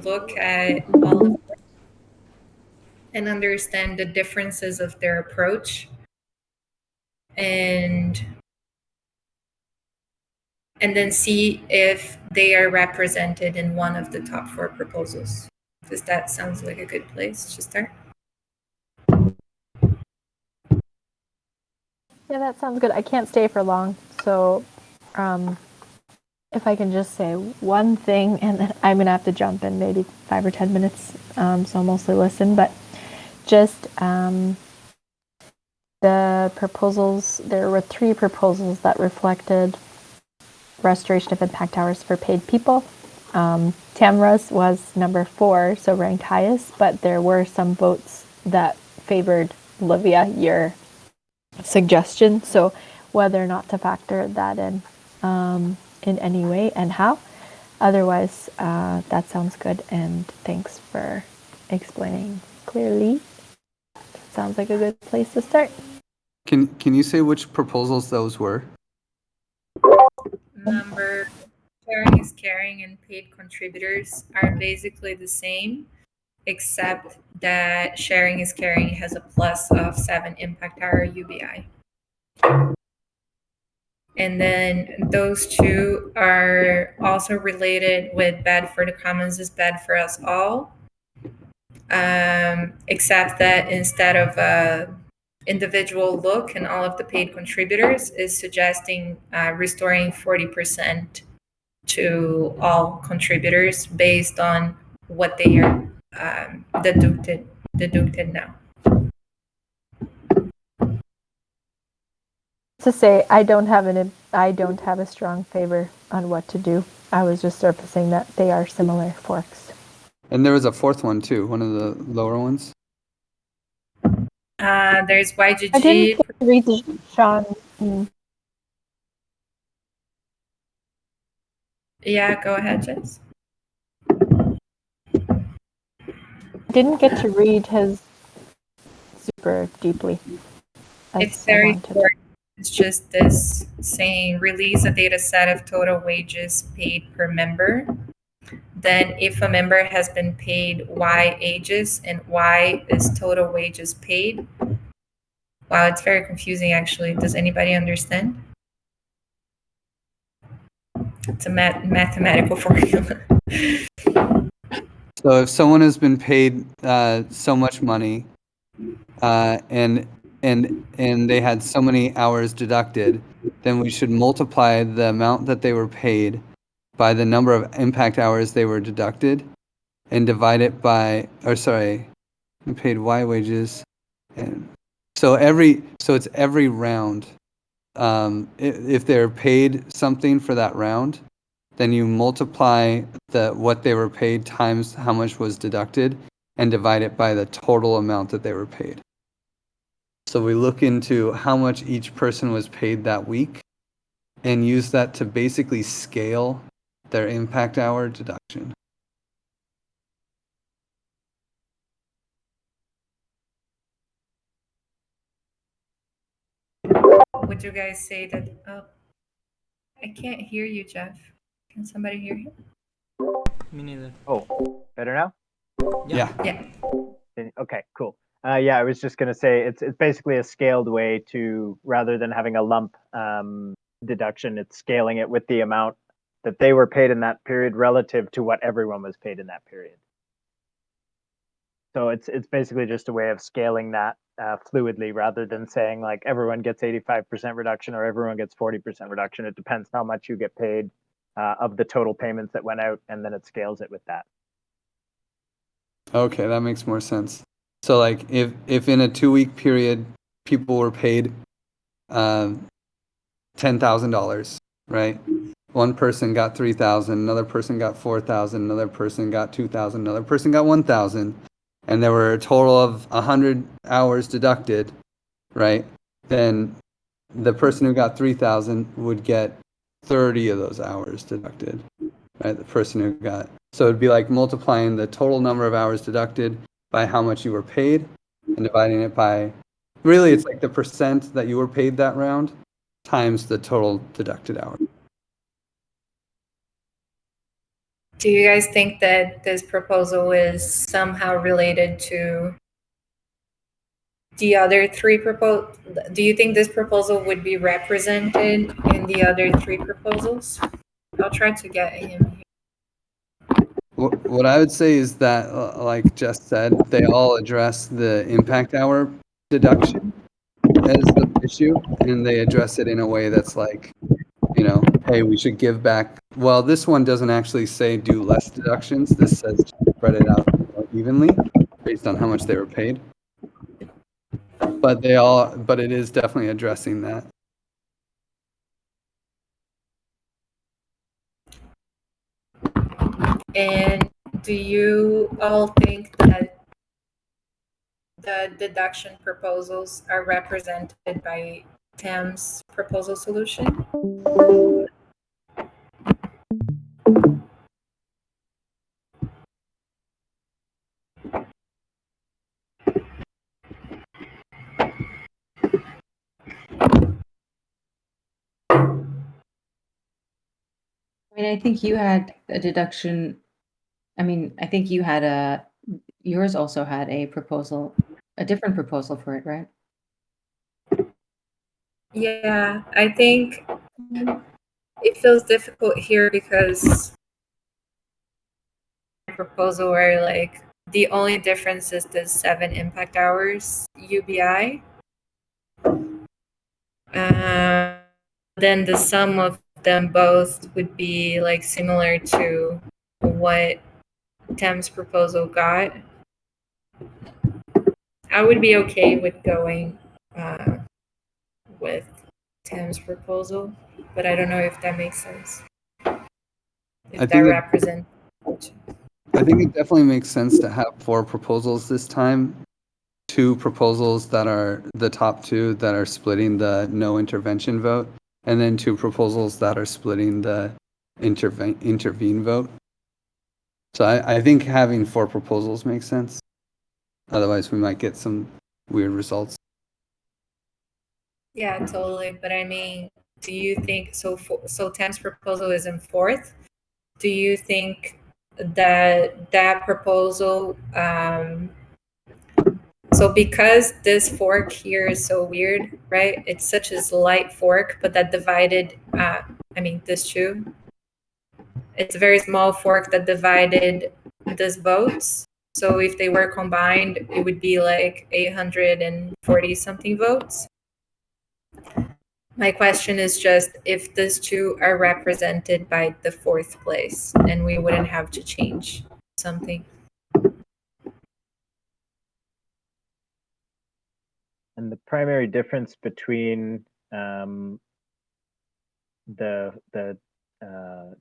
look at all of them and understand the differences of their approach and then see if they are represented in one of the top 4 proposals. Does that sound like a good place to start? Yeah, that sounds good. I can't stay for long, so if I can just say one thing, and then I'm gonna have to jump in maybe 5 or 10 minutes, so I'll mostly listen. But just the proposals. There were 3 proposals that reflected restoration of impact hours for paid people. Tamara's was number 4, so ranked highest, but there were some votes that favored Olivia, your suggestion. So whether or not to factor that in any way and how. Otherwise, that sounds good, and thanks for explaining clearly. Sounds like a good place to start. Can you say which proposals those were? Number sharing is caring and paid contributors are basically the same, except that sharing is caring has a plus of 7 impact hour UBI. And then those 2 are also related with bad for the commons is bad for us all, except that instead of a individual look and all of the paid contributors is suggesting restoring 40% to all contributors based on what they are deducted now. To say I don't have a strong favor on what to do. I was just surfacing that they are similar forks. And there was a 4th one too, one of the lower ones. There's YGG. I didn't get to read the Sean. Yeah, go ahead, Jess. I didn't get to read his super deeply. It's very important. It's just this saying release a data set of total wages paid per member. Then if a member has been paid Y ages and Y is total wages paid. Wow, it's very confusing actually. Does anybody understand? It's a mathematical formula. So if someone has been paid so much money and they had so many hours deducted, then we should multiply the amount that they were paid by the number of impact hours they were deducted and divide it by, paid Y wages. And so it's every round. If they're paid something for that round, then you multiply what they were paid times how much was deducted and divide it by the total amount that they were paid. So we look into how much each person was paid that week and use that to basically scale their impact hour deduction. Would you guys say that? Oh, I can't hear you, Jeff. Can somebody hear you? Me neither. Oh, better now? Yeah. Okay, cool. Yeah, I was just going to say it's basically a scaled way to, rather than having a lump deduction, it's scaling it with the amount that they were paid in that period relative to what everyone was paid in that period. So it's basically just a way of scaling that fluidly rather than saying like everyone gets 85% reduction or everyone gets 40% reduction. It depends how much you get paid of the total payments that went out, and then it scales it with that. Okay, that makes more sense. So like if in a 2-week period people were paid $10,000, right? One person got $3,000, another person got $4,000, another person got $2,000, another person got $1,000, and there were a total of 100 hours deducted, right? Then the person who got $3,000 would get 30 of those hours deducted, right? The person who got, so it'd be like multiplying the total number of hours deducted by how much you were paid and dividing it by, really it's like the percent that you were paid that round times the total deducted hours. Do you guys think that this proposal is somehow related to the other three proposals? Do you think this proposal would be represented in the other three proposals? I'll try to get him. What I would say is that, like Jess said, they all address the impact hour deduction as the issue, and they address it in a way that's like, hey, we should give back. Well, this one doesn't actually say do less deductions. This says spread it out more evenly based on how much they were paid. But it is definitely addressing that. And do you all think that the deduction proposals are represented by Tam's proposal solution? I mean, I think you had a deduction. I mean, I think yours also had a proposal, a different proposal for it, right? Yeah, I think it feels difficult here because proposal where like the only difference is the 7 impact hours UBI. Then the sum of them both would be like similar to what Tem's proposal got. I would be okay with going with Tem's proposal, but I don't know if that makes sense. If that represents. I think it definitely makes sense to have 4 proposals this time. 2 proposals that are the top 2 that are splitting the no intervention vote, and then 2 proposals that are splitting the intervene vote. So I think having 4 proposals makes sense. Otherwise, we might get some weird results. Yeah, totally. But I mean, do you think so? Tam's proposal is in 4th. Do you think that proposal? So because this fork here is so weird, right? It's such a slight fork, but that divided. This two. It's a very small fork that divided these votes. So if they were combined, it would be like 840 something votes. My question is just if these 2 are represented by the 4th place, and we wouldn't have to change something. And the primary difference between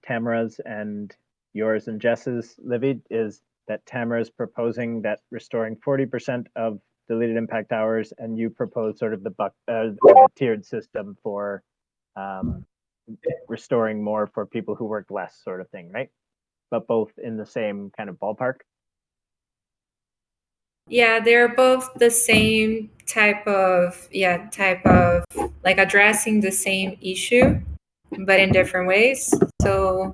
Tamara's and yours and Jess's, Livy, is that Tamara's proposing that restoring 40% of deleted impact hours, and you propose sort of the tiered system for restoring more for people who work less, sort of thing, right? But both in the same kind of ballpark. Yeah, they're both the same type of like addressing the same issue, but in different ways. So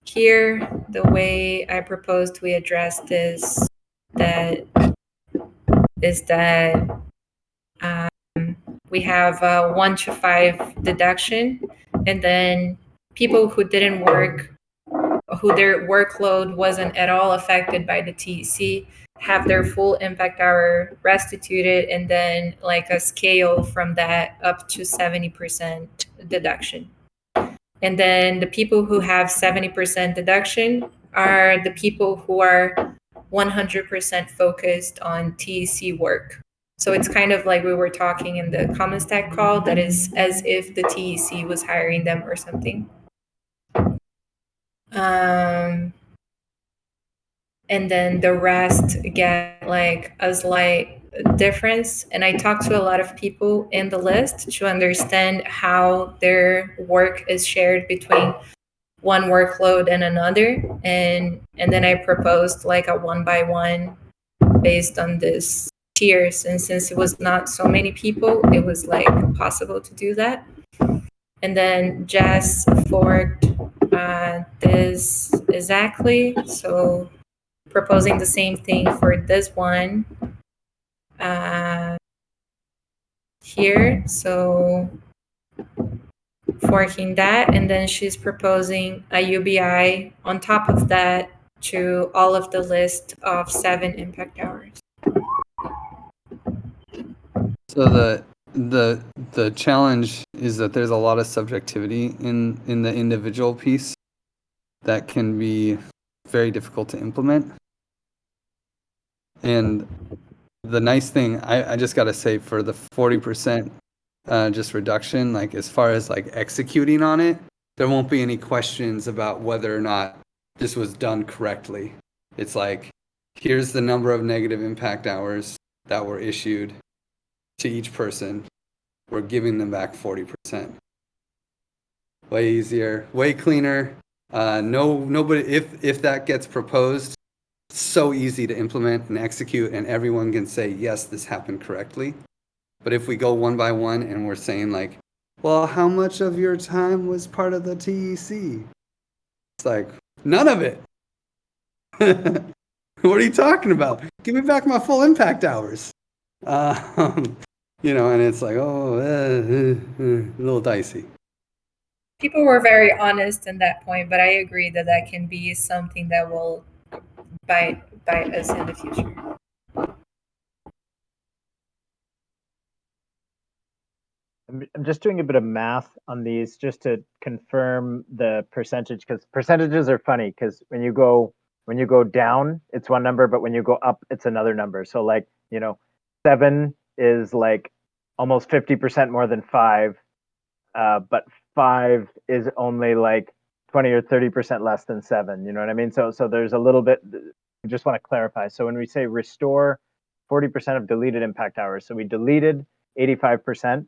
here, the way I proposed we address this is that we have a 1 to 5 deduction, and then people who didn't work, who their workload wasn't at all affected by the TEC, have their full impact hour restituted, and then like a scale from that up to 70% deduction. And then the people who have 70% deduction are the people who are 100% focused on TEC work. So it's kind of like we were talking in the Common Stack call, that is as if the TEC was hiring them or something. And then the rest get like a slight difference. And I talked to a lot of people in the list to understand how their work is shared between one workload and another. And then I proposed like a 1-by-1 based on this tiers. And since it was not so many people, it was like possible to do that. And then Jess forked this exactly. So proposing the same thing for this one here. So forking that, and then she's proposing a UBI on top of that to all of the list of 7 impact hours. So the challenge is that there's a lot of subjectivity in the individual piece that can be very difficult to implement. And the nice thing, I just got to say, for the 40% just reduction, like as far as like executing on it, there won't be any questions about whether or not this was done correctly. It's like, here's the number of negative impact hours that were issued to each person. We're giving them back 40%. Way easier, way cleaner. Nobody, if that gets proposed, so easy to implement and execute, and everyone can say, yes, this happened correctly. But if we go one by one and we're saying like, well, how much of your time was part of the TEC? It's like, none of it. What are you talking about? Give me back my full impact hours. You know, and it's like, oh, a little dicey. People were very honest in that point, but I agree that that can be something that will bite us in the future. I'm just doing a bit of math on these just to confirm the percentage, because percentages are funny, because when you go down, it's one number, but when you go up, it's another number. So like, you know, 7 is like almost 50% more than 5, but 5 is only like 20 or 30% less than 7. You know what I mean? So there's a little bit. I just want to clarify. So when we say restore 40% of deleted impact hours, so we deleted 85%.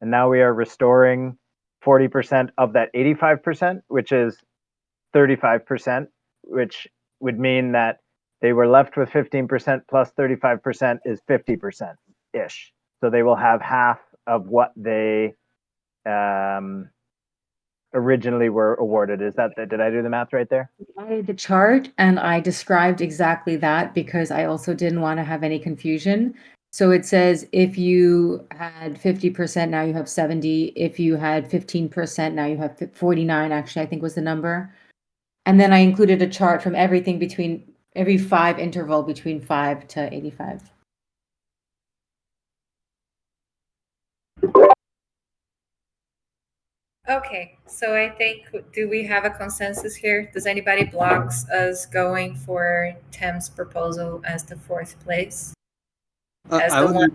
And now we are restoring 40% of that 85%, which is 35%, which would mean that they were left with 15% plus 35% is 50%-ish. So they will have half of what they originally were awarded. Did I do the math right there? I did the chart and I described exactly that because I also didn't want to have any confusion. So it says if you had 50%, now you have 70. If you had 15%, now you have 49, actually, I think was the number. And then I included a chart from everything between every 5 interval between 5 to 85. Okay, so I think, do we have a consensus here? Does anybody blocks us going for Tim's proposal as the 4th place? As I the would, one.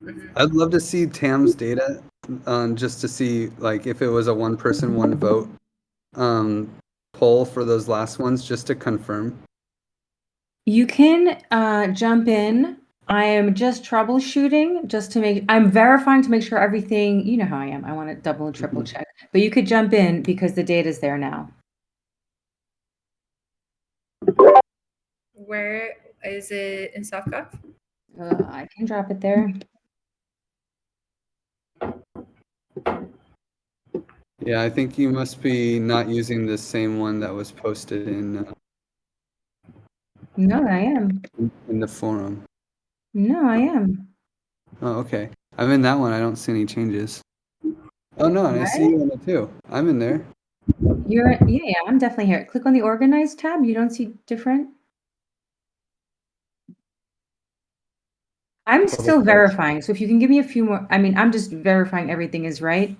Mhm. I'd love to see Tam's data, just to see like if it was a one person, one vote poll for those last ones, just to confirm. You can jump in. I am just troubleshooting just to make, I'm verifying to make sure everything, you know how I am. I want to double and triple check. But you could jump in because the data's there now. Where is it in SoftCoff? I can drop it there. Yeah, I think you must be not using the same one that was posted in No, I am. the forum. No, I am. Oh, okay. I'm in that one. I don't see any changes. Oh no, and I see Right? you in it too. I'm in there. Yeah, I'm definitely here. Click on the organized tab. You don't see different. I'm still verifying. So if you can give me a few more, I mean, I'm just verifying everything is right,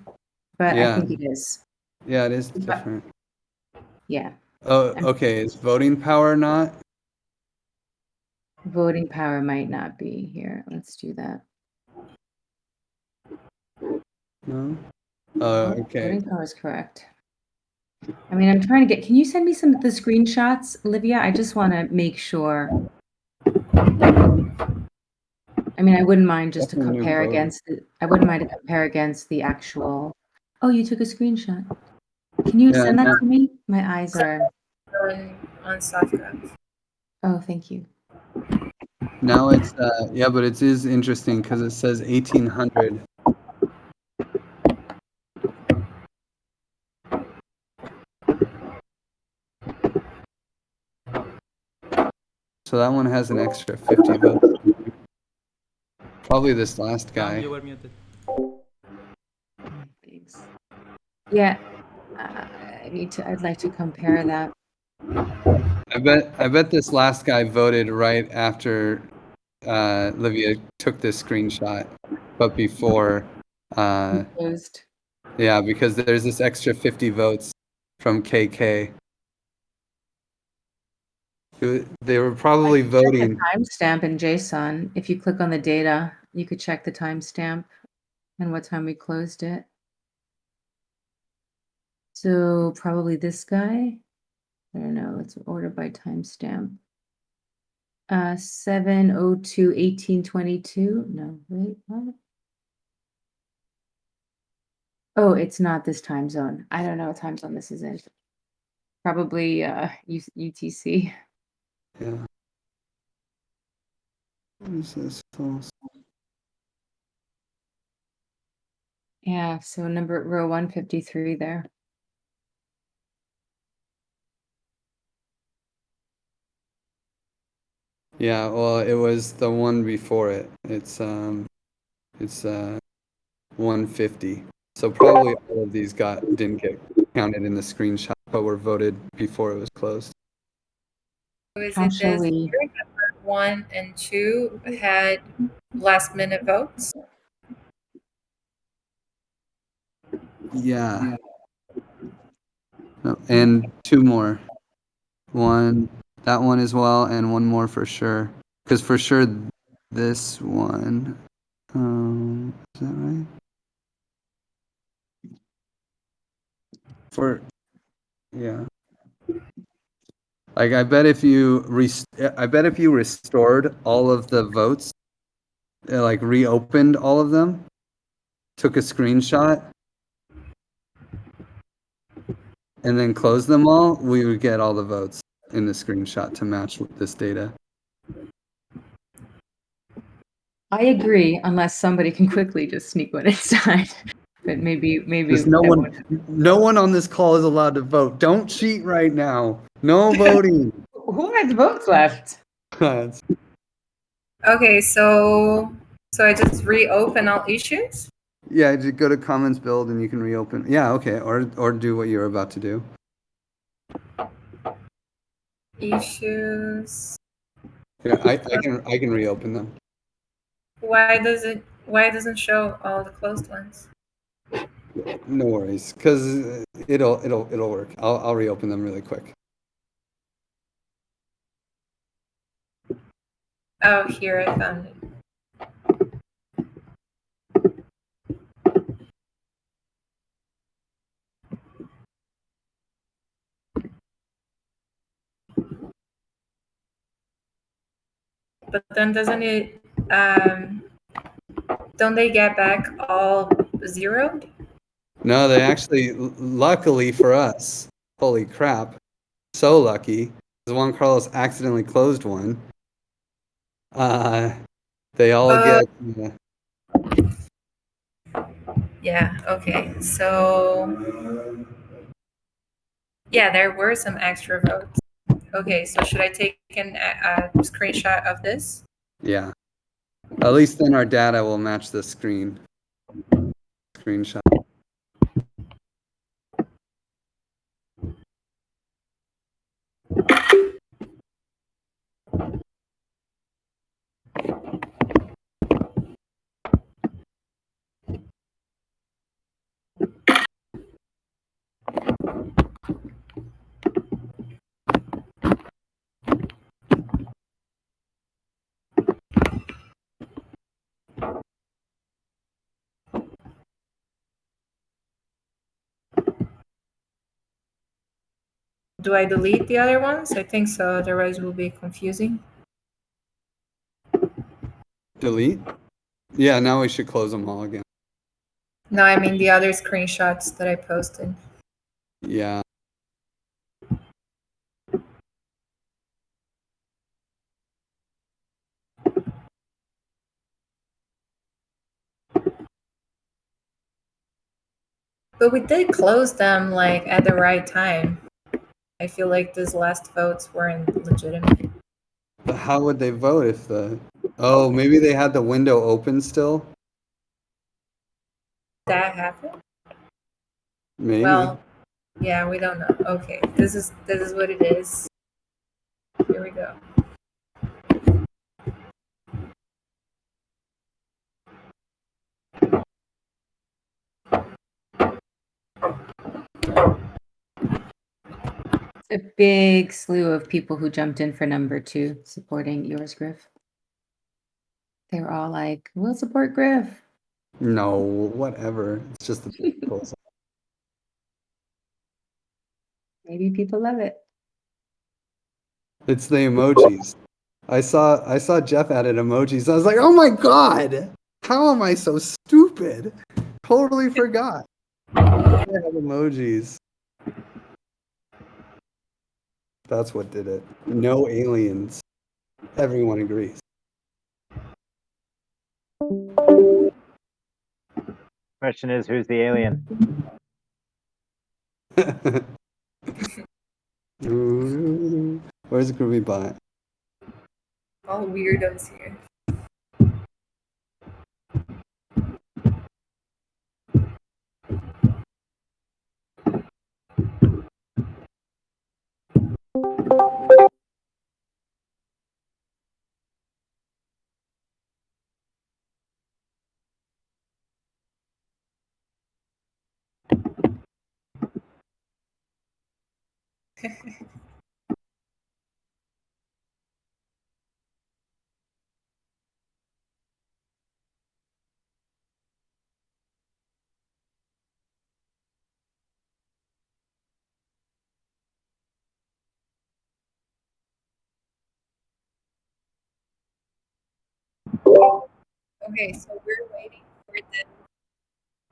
but I Yeah. think it is. Yeah, it is different. Yeah. Oh, okay. Is voting power not? Voting power might not be here. Let's do that. No. Oh, okay. Voting power is correct. I mean, I'm trying to get, can you send me some of the screenshots, Olivia? I just want to make sure. I mean, I wouldn't mind just to Definitely compare voting. against the, I wouldn't mind to compare against the actual. Oh, you took a screenshot. Can you Yeah, send that to me? My eyes are. On SoftCoff. Oh, thank you. now it's yeah, but it is interesting because it says 1800. So that one has an extra 50 votes. Probably this last Tom, guy. you were muted. Thanks. Yeah, I'd like to compare that. I bet this last guy voted right after Livia took this screenshot, but before, Closed. yeah, because there's this extra 50 votes from KK. They were probably voting. Timestamp in JSON. If you click on the data, you could check the timestamp and what time we closed it. So probably this guy. I don't know. It's ordered by timestamp. 7:02:18:22. No, wait, what? Oh, it's not this time zone. I don't know what time zone this is in. Probably UTC. Yeah. What is this? False. Yeah, so row 153 there. Yeah, well, it was the one before it. It's 150. So probably all of these didn't get counted in the screenshot, but were voted before it was closed. So is How it shall this we? here, number 1 and 2 had last minute votes? Yeah. No, and two more. That one as well, and one more for sure. Because for sure, this one. Is that right? Yeah. Like I bet if you restored all of the votes, like reopened all of them, took a screenshot, and then closed them all, we would get all the votes in the screenshot to match with this data. I agree, unless somebody can quickly just sneak one inside. But maybe Because no one on this call is allowed to vote. Don't cheat right now. No voting. Who has votes left? Okay, so I just reopen all issues? Yeah, just go to comments build and you can reopen. Yeah, okay, or do what you're about to do. Issues. Yeah, I can reopen them. Why doesn't show all the closed ones? No worries, because it'll work. I'll reopen them really quick. Oh, here I found it. But then doesn't it, don't they get back all zeroed? No, they actually, luckily for us, holy crap, so lucky, because Juan Carlos accidentally closed one. They all get. Yeah, okay. So, yeah, there were some extra votes. Okay, so should I take a screenshot of this? Yeah. At least then our data will match the screenshot. Do I delete the other ones? I think so, otherwise it will be confusing. Delete? Yeah, now we should close them all again. No, I mean the other screenshots that I posted. Yeah. But we did close them like at the right time. I feel like these last votes weren't legitimate. But how would they vote if oh, maybe they had the window open still? That happened? Maybe. Well, yeah, we don't know. Okay, this is what it is. Here we go. A big slew of people who jumped in for number 2 supporting yours, Griff. They were all like, we'll support Griff. No, whatever. It's just the proposal. Maybe people love it. It's the emojis. I saw Jeff added emojis. I was like, oh my god! How am I so stupid? Totally forgot. I have emojis. That's what did it. No aliens. Everyone agrees. Question is, who's the alien? Where's Groovy Bot? All weirdos here. Okay, so we're waiting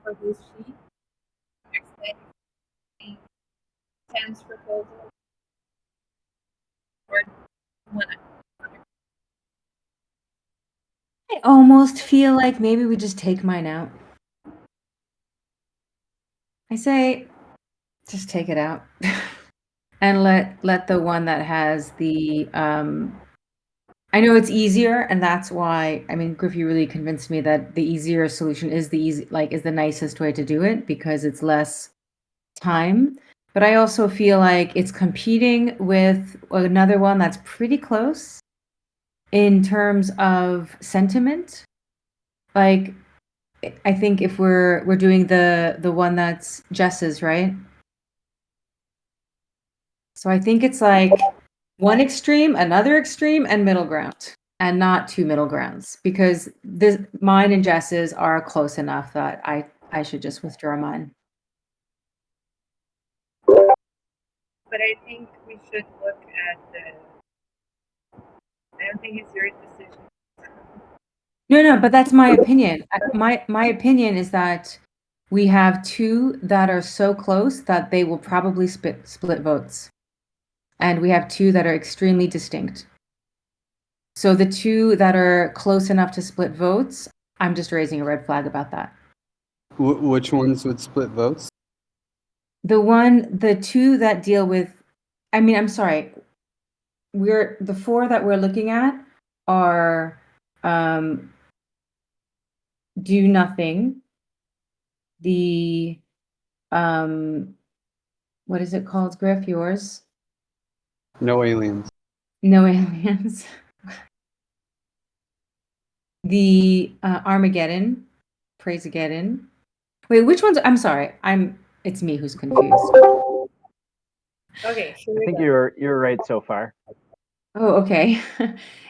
for this sheet. Extending Tam's proposal. Or one. I almost feel like maybe we just take mine out. I say, just take it out. And let the one that has the I know it's easier, and that's why, I mean, Griff, you really convinced me that the easier solution is is the nicest way to do it because it's less time. But I also feel like it's competing with another one that's pretty close in terms of sentiment. Like, I think if we're doing the one that's Jess's, right? So I think it's like one extreme, another extreme, and middle ground, and not two middle grounds, because mine and Jess's are close enough that I should just withdraw mine. But I think we should look at I don't think it's your decision. No, but that's my opinion. My opinion is that we have two that are so close that they will probably split votes. And we have two that are extremely distinct. So the two that are close enough to split votes, I'm just raising a red flag about that. Which ones would split votes? The two that deal with, I mean, I'm sorry. The four that we're looking at are do nothing. The what is it called, Griff? Yours? No aliens. No aliens. The Armageddon, Praisegeddon. Wait, which ones? I'm sorry. It's me who's confused. Okay, I think you're right so far. Oh, okay.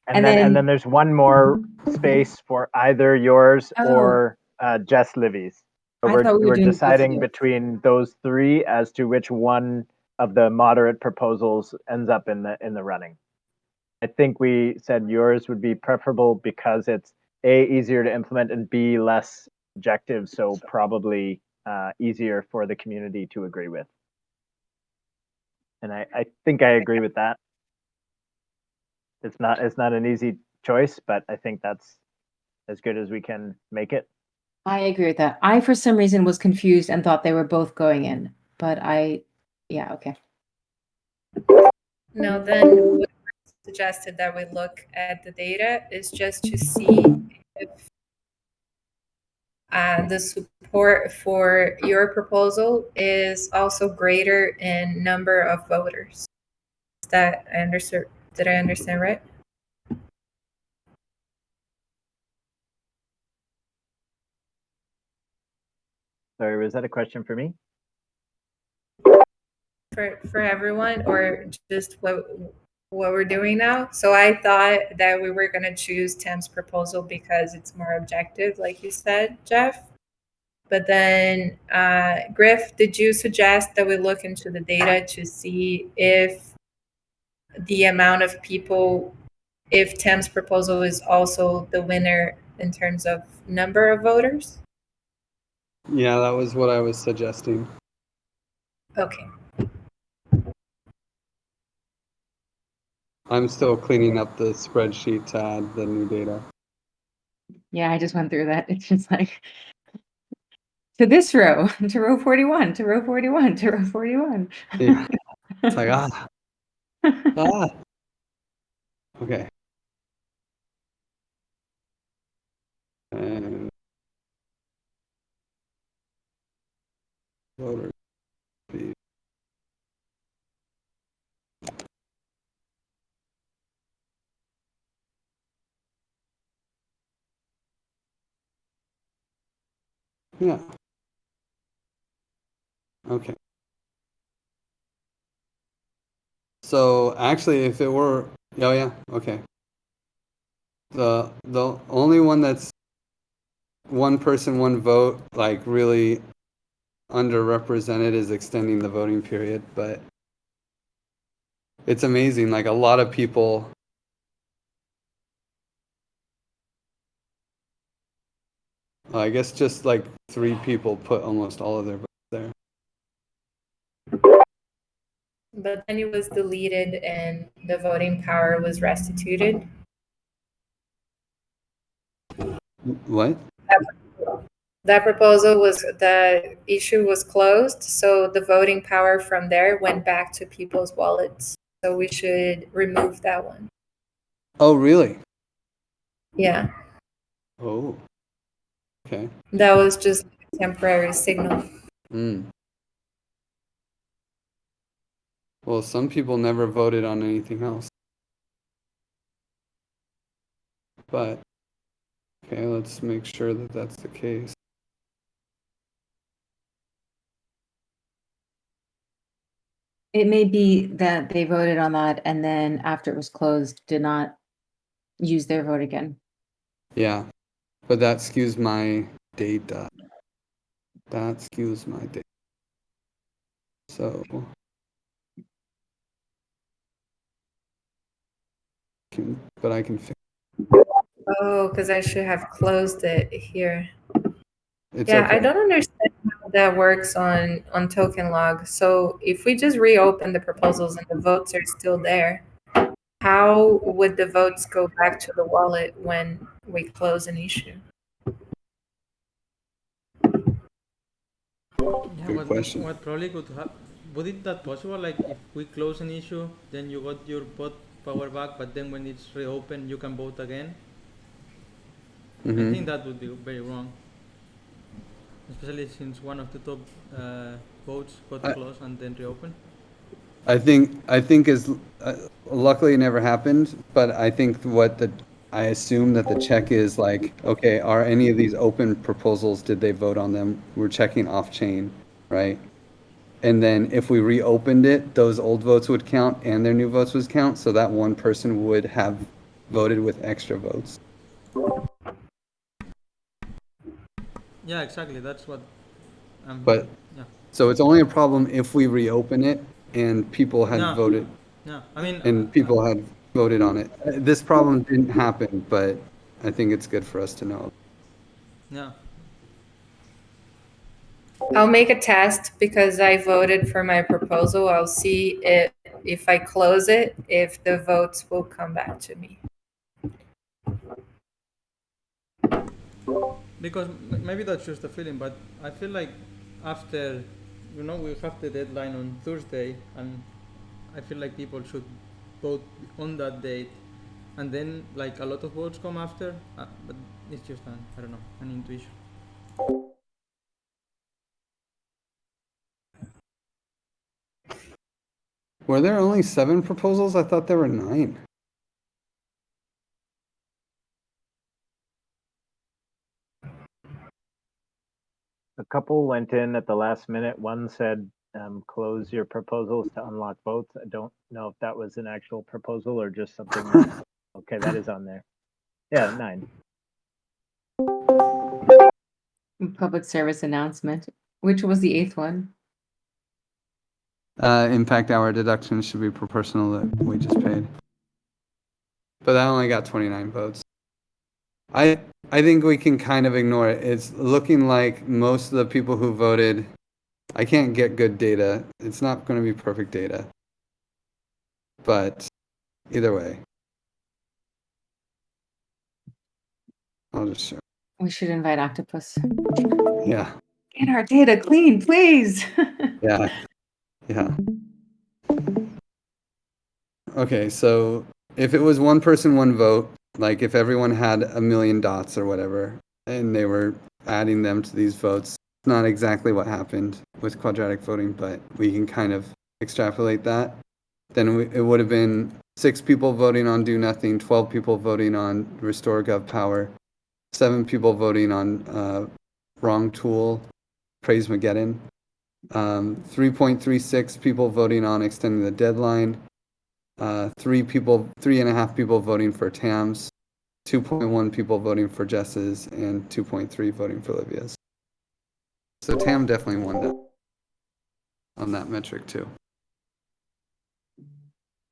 And then there's one more space for either yours or Jess Livy's. So we're deciding between those three as to which one of the moderate proposals ends up in the running. I think we said yours would be preferable because it's A, easier to implement, and B, less objective, so probably easier for the community to agree with. And I think I agree with that. It's not an easy choice, but I think that's as good as we can make it. I agree with that. I, for some reason, was confused and thought they were both going in, but yeah, okay. No, then suggested that we look at the data is just to see if the support for your proposal is also greater in number of voters. Is that I understood? Did I understand right? Sorry, was that a question for me? For everyone, or just what we're doing now? So I thought that we were going to choose Tim's proposal because it's more objective, like you said, Jeff. But then, Griff, did you suggest that we look into the data to see if the amount of people, if Tim's proposal is also the winner in terms of number of voters? Yeah, that was what I was suggesting. Okay. I'm still cleaning up the spreadsheet to add the new data. Yeah, I just went through that. It's just like to this row, to row 41, to row 41, to row 41. Yeah. It's like, ah. Okay. And voter fee. Yeah. Okay. So actually, if it were, oh yeah, okay. The only one that's one person, one vote, like really underrepresented is extending the voting period, but it's amazing. Like a lot of people, I guess just like 3 people put almost all of their votes there. But then it was deleted and the voting power was restituted. What? That proposal was, the issue was closed, so the voting power from there went back to people's wallets. So we should remove that one. Oh, really? Yeah, Oh, okay. that was just a temporary signal. Well, some people never voted on anything else. But, okay, let's make sure that that's the case. It may be that they voted on that and then after it was closed, did not use their vote again. Yeah, but that skews my data. That skews my data. So, but I can fix Oh, because I should have closed it here. it's Yeah, okay. I don't understand how that works on token log. So if we just reopen the proposals and the votes are still there, how would the votes go back to the wallet when we close an issue? Yeah, Good question. what probably could happen, would it that possible, like if we close an issue, then you got your vote power back, but then when it's reopened, you can vote again? I think that would be very wrong. Especially since one of the top votes got closed and then reopened. I think is luckily it never happened, but I think I assume that the check is like, okay, are any of these open proposals, did they vote on them? We're checking off chain, right? And then if we reopened it, those old votes would count and their new votes would count, so that one person would have voted with extra votes. Yeah, exactly. That's what. But yeah. so it's only a problem if we reopen it and people had voted. Yeah, I mean. And people had voted on it. This problem didn't happen, but I think it's good for us to know. Yeah. I'll make a test because I voted for my proposal. I'll see if I close it, if the votes will come back to me. Because maybe that's just a feeling, but I feel like after, we have the deadline on Thursday, and I feel like people should vote on that date, and then like a lot of votes come after. But it's just I don't know, an intuition. Were there only 7 proposals? I thought there were 9. A couple went in at the last minute. One said, close your proposals to unlock votes. I don't know if that was an actual proposal or just something. Okay, that is on there. Yeah, 9. Public service announcement. Which was the 8th one? Impact hour deduction should be proportional to wages paid. But that only got 29 votes. I think we can kind of ignore it. It's looking like most of the people who voted, I can't get good data. It's not going to be perfect data. But either way, I'll just show. We should invite Octopus. Yeah. Get our data clean, please. Yeah. Yeah. Okay, so if it was one person, one vote, like if everyone had 1 million dots or whatever, and they were adding them to these votes, it's not exactly what happened with quadratic voting, but we can kind of extrapolate that. Then it would have been 6 people voting on do nothing, 12 people voting on restore gov power, 7 people voting on wrong tool, praise Mageddon, 3.36 people voting on extending the deadline, 3.5 people voting for TAMS, 2.1 people voting for Jess's, and 2.3 voting for Livia's. So TAM definitely won that on that metric too.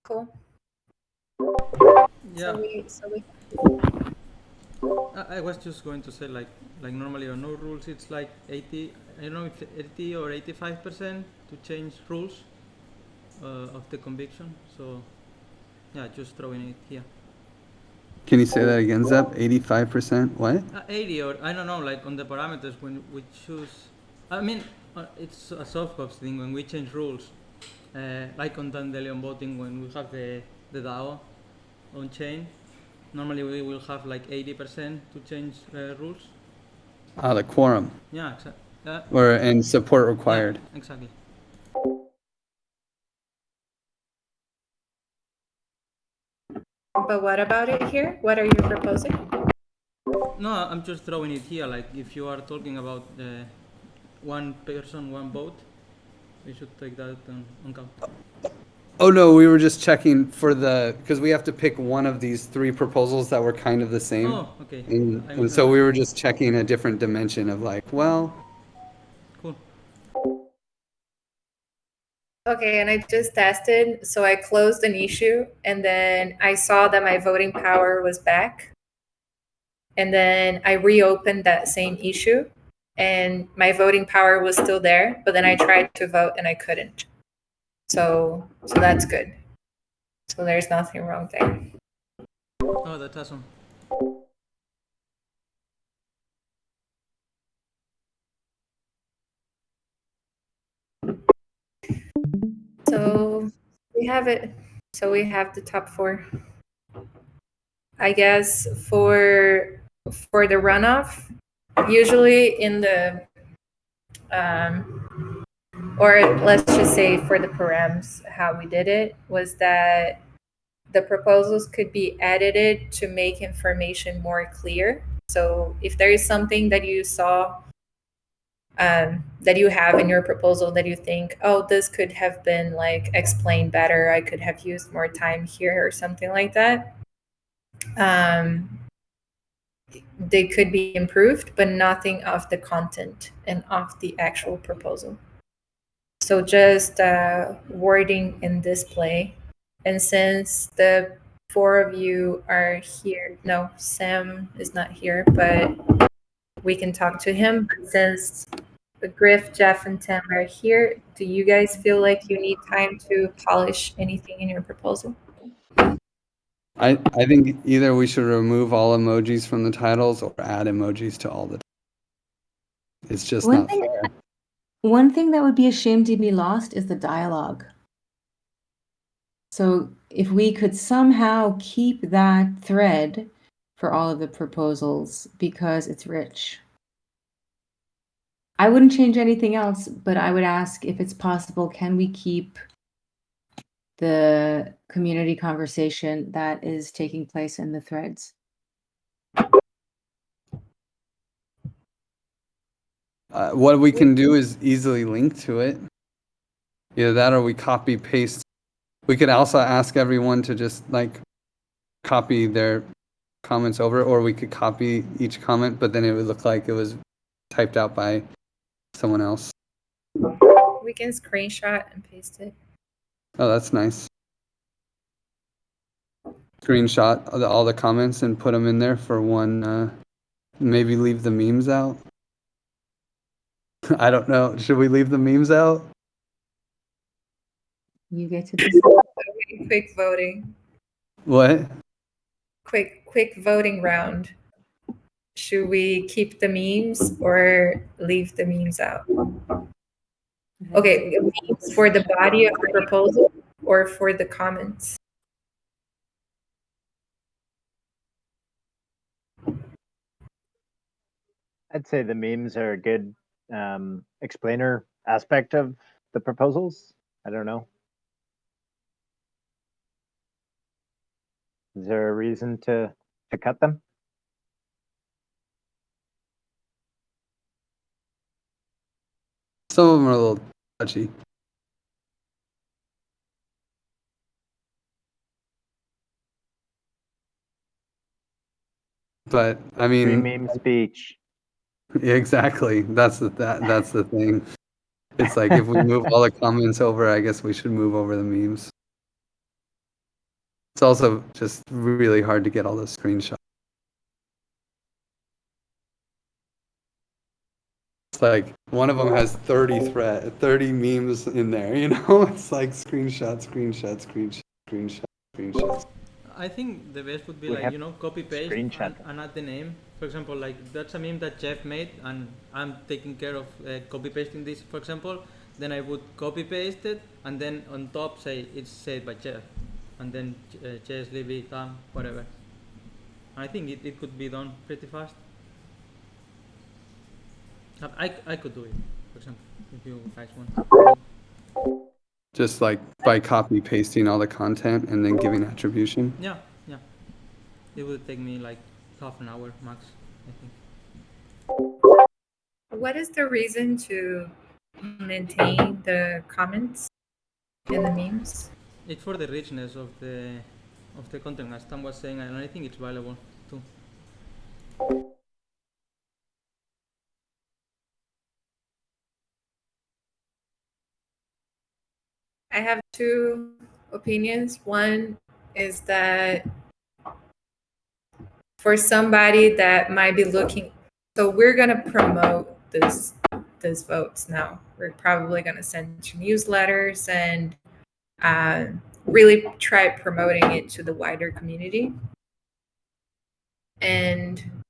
Cool. Yeah. So we I was just going to say like normally on no rules it's like 80. I don't know if 80 or 85% to change rules of the conviction. So yeah, just throwing it here. Can you say that again, Zep? 85%? What? 80 or I don't know, like on the parameters when we choose. I mean, it's a soft cops thing when we change rules. Like on Dandelion voting when we have the DAO on chain. Normally we will have like 80% to change rules. The quorum. Yeah, exactly. And support required. Yeah, exactly. But what about it here? What are you proposing? No, I'm just throwing it here. Like if you are talking about one person, one vote, we should take that on count. Oh no, we were just checking for because we have to pick one of these 3 proposals that were kind of the same. Oh, okay. And so we were just checking a different dimension of like, well. Cool. Okay, and I just tested. So I closed an issue and then I saw that my voting power was back. And then I reopened that same issue and my voting power was still there, but then I tried to vote and I couldn't. So that's good. So there's nothing wrong there. Oh, that's awesome. So we have it. So we have the top 4. I guess for the runoff, usually in the or let's just say for the params, how we did it was that the proposals could be edited to make information more clear. So if there is something that you saw that you have in your proposal that you think, oh, this could have been like explained better, I could have used more time here or something like that, they could be improved, but nothing of the content and of the actual proposal. So just wording and display. And since the 4 of you are here, no, Sam is not here, but we can talk to him. But since Griff, Jeff, and Tim are here, do you guys feel like you need time to polish anything in your proposal? I think either we should remove all emojis from the titles or add emojis to all the titles. It's just not fair. One thing that would be a shame to be lost is the dialogue. So if we could somehow keep that thread for all of the proposals because it's rich. I wouldn't change anything else, but I would ask if it's possible, can we keep the community conversation that is taking place in the threads? What we can do is easily link to it. Either that or we copy paste. We could also ask everyone to just like copy their comments over, or we could copy each comment, but then it would look like it was typed out by someone else. We can screenshot and paste it. Oh, that's nice. Screenshot all the comments and put them in there for one. Maybe leave the memes out. I don't know. Should we leave the memes out? You get to decide. Quick voting. What? Quick voting round. Should we keep the memes or leave the memes out? Okay, memes for the body of the proposal or for the comments? I'd say the memes are a good explainer aspect of the proposals. I don't know. Is there a reason to cut them? Some of them are a little touchy. But I Free mean, meme speech. exactly. That's the thing. It's like if we move all the comments over, I guess we should move over the memes. It's also just really hard to get all those screenshots. It's like one of them has 30 memes in there, you know? It's like screenshots. I think the best would be We like, have you know, copy paste screenshot and add the name. For example, like that's a meme that Jeff made, and I'm taking care of copy pasting this. For example, then I would copy paste it, and then on top say it's said by Jeff, and then Chess, Libby, Tom, whatever. I think it could be done pretty fast. I could do it, for example, if you guys want. Just like by copy pasting all the content and then giving attribution. Yeah. It would take me like half an hour max, I think. What is the reason to maintain the comments and the memes? It's for the richness of the content, as Tom was saying, and I think it's valuable too. I have two opinions. One is that for somebody that might be looking, so we're gonna promote this votes now. We're probably gonna send newsletters and really try promoting it to the wider community. And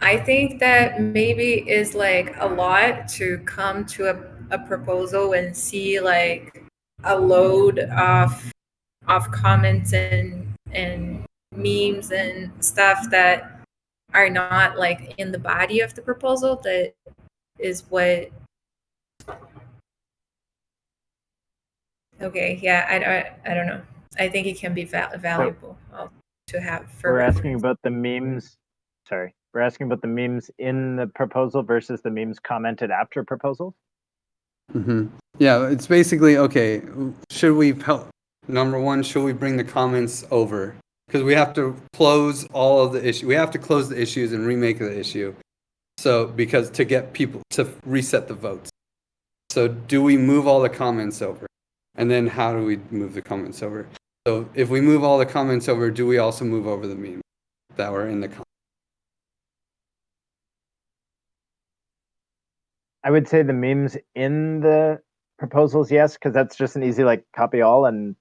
I think that maybe is like a lot to come to a proposal and see like a load of comments and memes and stuff that are not like in the body of the proposal. That is what. Okay, yeah, I don't know. I think it can be valuable to have for We're reference. asking about the memes. Sorry, we're asking about the memes in the proposal versus the memes commented after proposal. Mm-hmm. Yeah, it's basically okay. Should we number one? Should we bring the comments over? Because we have to close all of the issues. We have to close the issues and remake the issue. So because to get people to reset the votes. So do we move all the comments over? And then how do we move the comments over? So if we move all the comments over, do we also move over the memes that were in the comments? I would say the memes in the proposals, yes, because that's just an easy like copy all and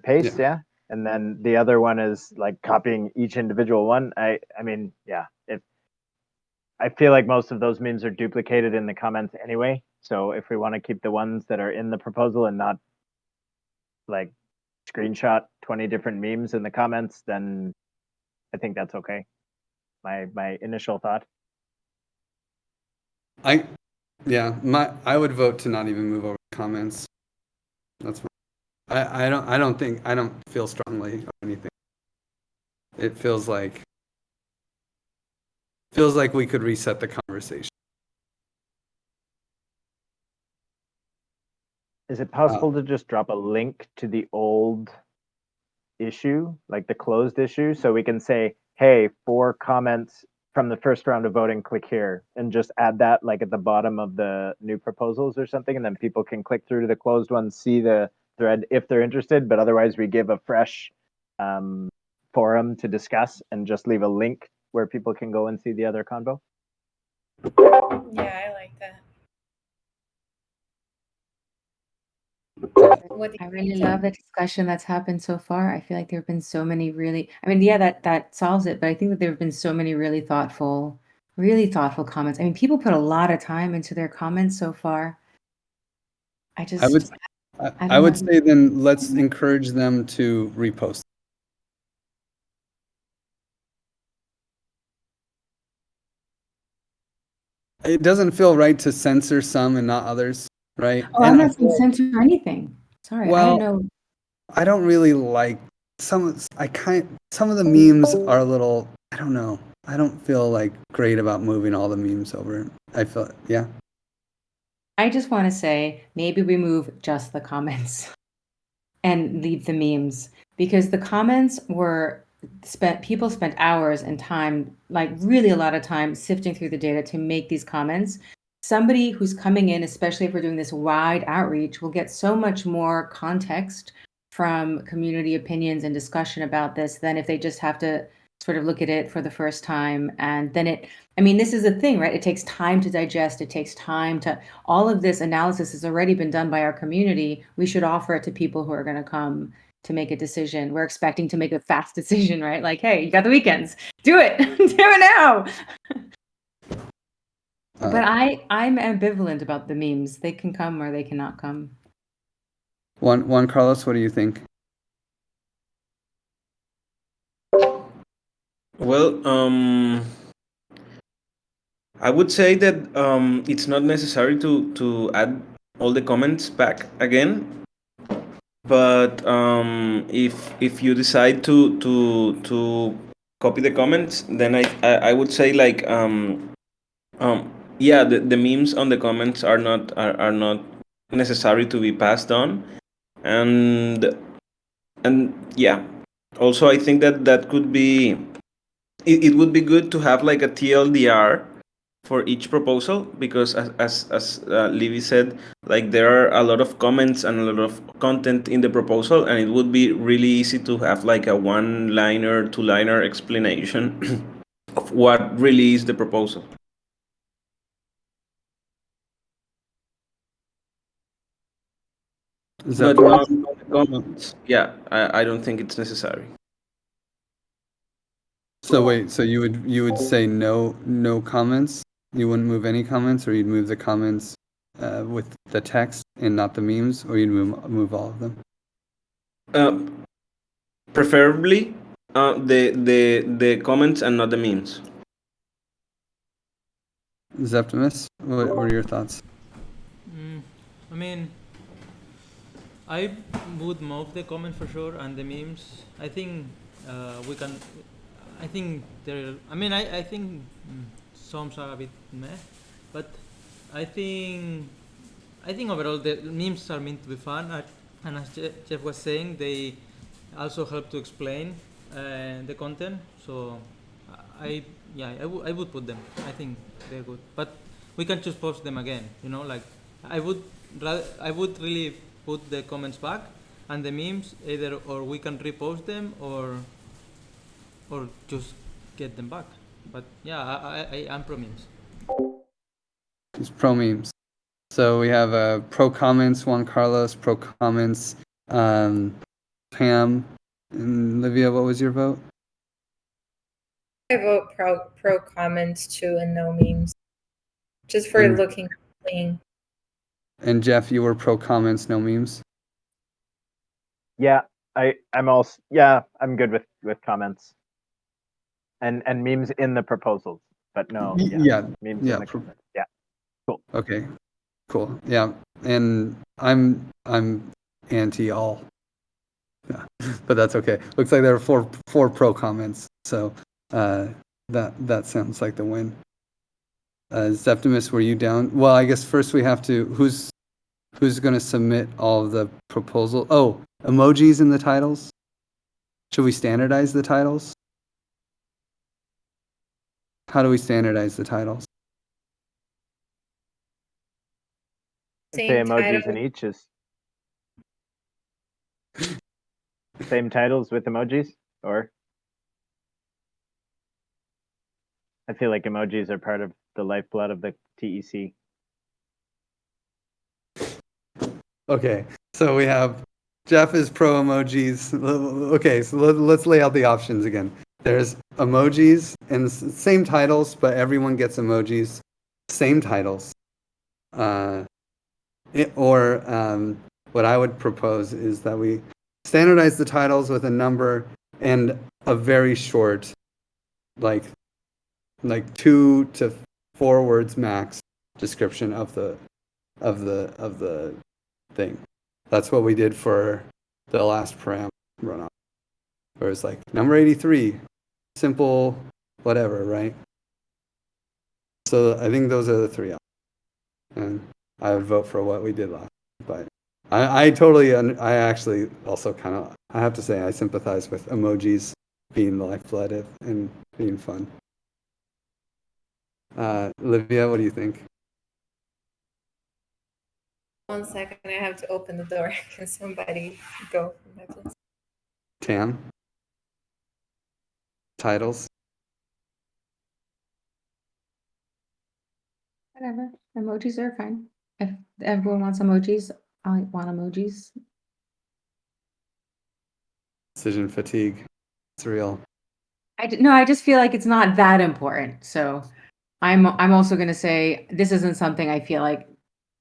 paste, yeah. And then the other one is like copying each individual one. I mean, yeah. I feel like most of those memes are duplicated in the comments anyway. So if we want to keep the ones that are in the proposal and not like screenshot 20 different memes in the comments, then I think that's okay. My initial thought. I would vote to not even move over comments. That's I don't feel strongly or anything. It feels like we could reset the conversation. Is it possible to just drop a link to the old issue, like the closed issue, so we can say, hey, for comments from the first round of voting, click here, and just add that like at the bottom of the new proposals or something, and then people can click through to the closed one, see the thread if they're interested, but otherwise we give a fresh forum to discuss and just leave a link where people can go and see the other convo. Yeah, I like that. What do I you really think? love the discussion that's happened so far. I feel like there have been so many really, I mean, yeah, that solves it, but I think that there have been so many really thoughtful comments. I mean, people put a lot of time into their comments so far. I would say then let's encourage them to repost. It doesn't feel right to censor some and not others, right? Oh, I'm not saying censor anything. Sorry, I didn't know. I don't really like some of the memes are a little, I don't know. I don't feel like great about moving all the memes over. I just want to say maybe we move just the comments and leave the memes, because the comments people spent hours and time, like really a lot of time sifting through the data to make these comments. Somebody who's coming in, especially if we're doing this wide outreach, will get so much more context from community opinions and discussion about this than if they just have to sort of look at it for the first time. And then I mean, this is the thing, right? It takes time to digest. It takes time to, all of this analysis has already been done by our community. We should offer it to people who are going to come to make a decision. We're expecting to make a fast decision, right? Like, hey, you got the weekends, do it, do it now. But I'm ambivalent about the memes. They can come or they cannot come. Juan Carlos, what do you think? Well, I would say that it's not necessary to add all the comments back again. But if you decide to copy the comments, then I would say like yeah, the memes on the comments are not necessary to be passed on, and yeah, also I think that could be it would be good to have like a TLDR for each proposal, because as Livy said, like there are a lot of comments and a lot of content in the proposal, and it would be really easy to have like a one-liner, two-liner explanation of what really is the proposal. But comments, yeah, I don't think it's necessary. So wait, so you would say no comments? You wouldn't move any comments, or you'd move the comments with the text and not the memes, or you'd move all of them? Preferably the comments and not the memes. Zeptimus, what are your thoughts? I mean, I would move the comment for sure, and the memes. I think we can. I think there. I mean, I think some are a bit meh, but I think overall the memes are meant to be fun, and as Jeff was saying, they also help to explain the content. So I would put them. I think they're good, but we can just post them again. You know, like I would really put the comments back, and the memes either, or we can repost them, or just get them back. But yeah, I'm pro memes. It's pro memes. So we have pro comments, Juan Carlos, pro comments, Pam, and Livia, what was your vote? I vote pro comments too, and no memes, just for looking clean. And Jeff, you were pro comments, no memes? Yeah, I'm good with comments and memes in the proposals, but no, Yeah, memes in the pro- comments. Yeah, okay, cool. Yeah, and I'm anti all. Yeah, but that's okay. Looks like there are four pro comments, so that sounds like the win. Septimus, were you down? Well, I guess first we have to who's going to submit all of the proposal? Oh, emojis in the titles. Should we standardize the titles? How do we standardize the titles? say Same emojis title. in each is same titles with emojis, or I feel like emojis are part of the lifeblood of the TEC. Okay, so we have Jeff is pro emojis. Okay, so let's lay out the options again. There's emojis and same titles, but everyone gets emojis, same titles. What I would propose is that we standardize the titles with a number and a very short, like 2 to 4 words max description of the thing. That's what we did for the last param runoff. Where it's like number 83, simple, whatever, right? So I think those are the 3 options. And I would vote for what we did last. But I actually also kind of, I have to say, I sympathize with emojis being the lifeblood and being fun. Olivia, what do you think? 1 second, I have to open the door. Can somebody go? Tam? Titles? Whatever. Emojis are fine. If everyone wants emojis, I want emojis. Decision fatigue. It's real. No, I just feel like it's not that important. So I'm also gonna say this isn't something I feel like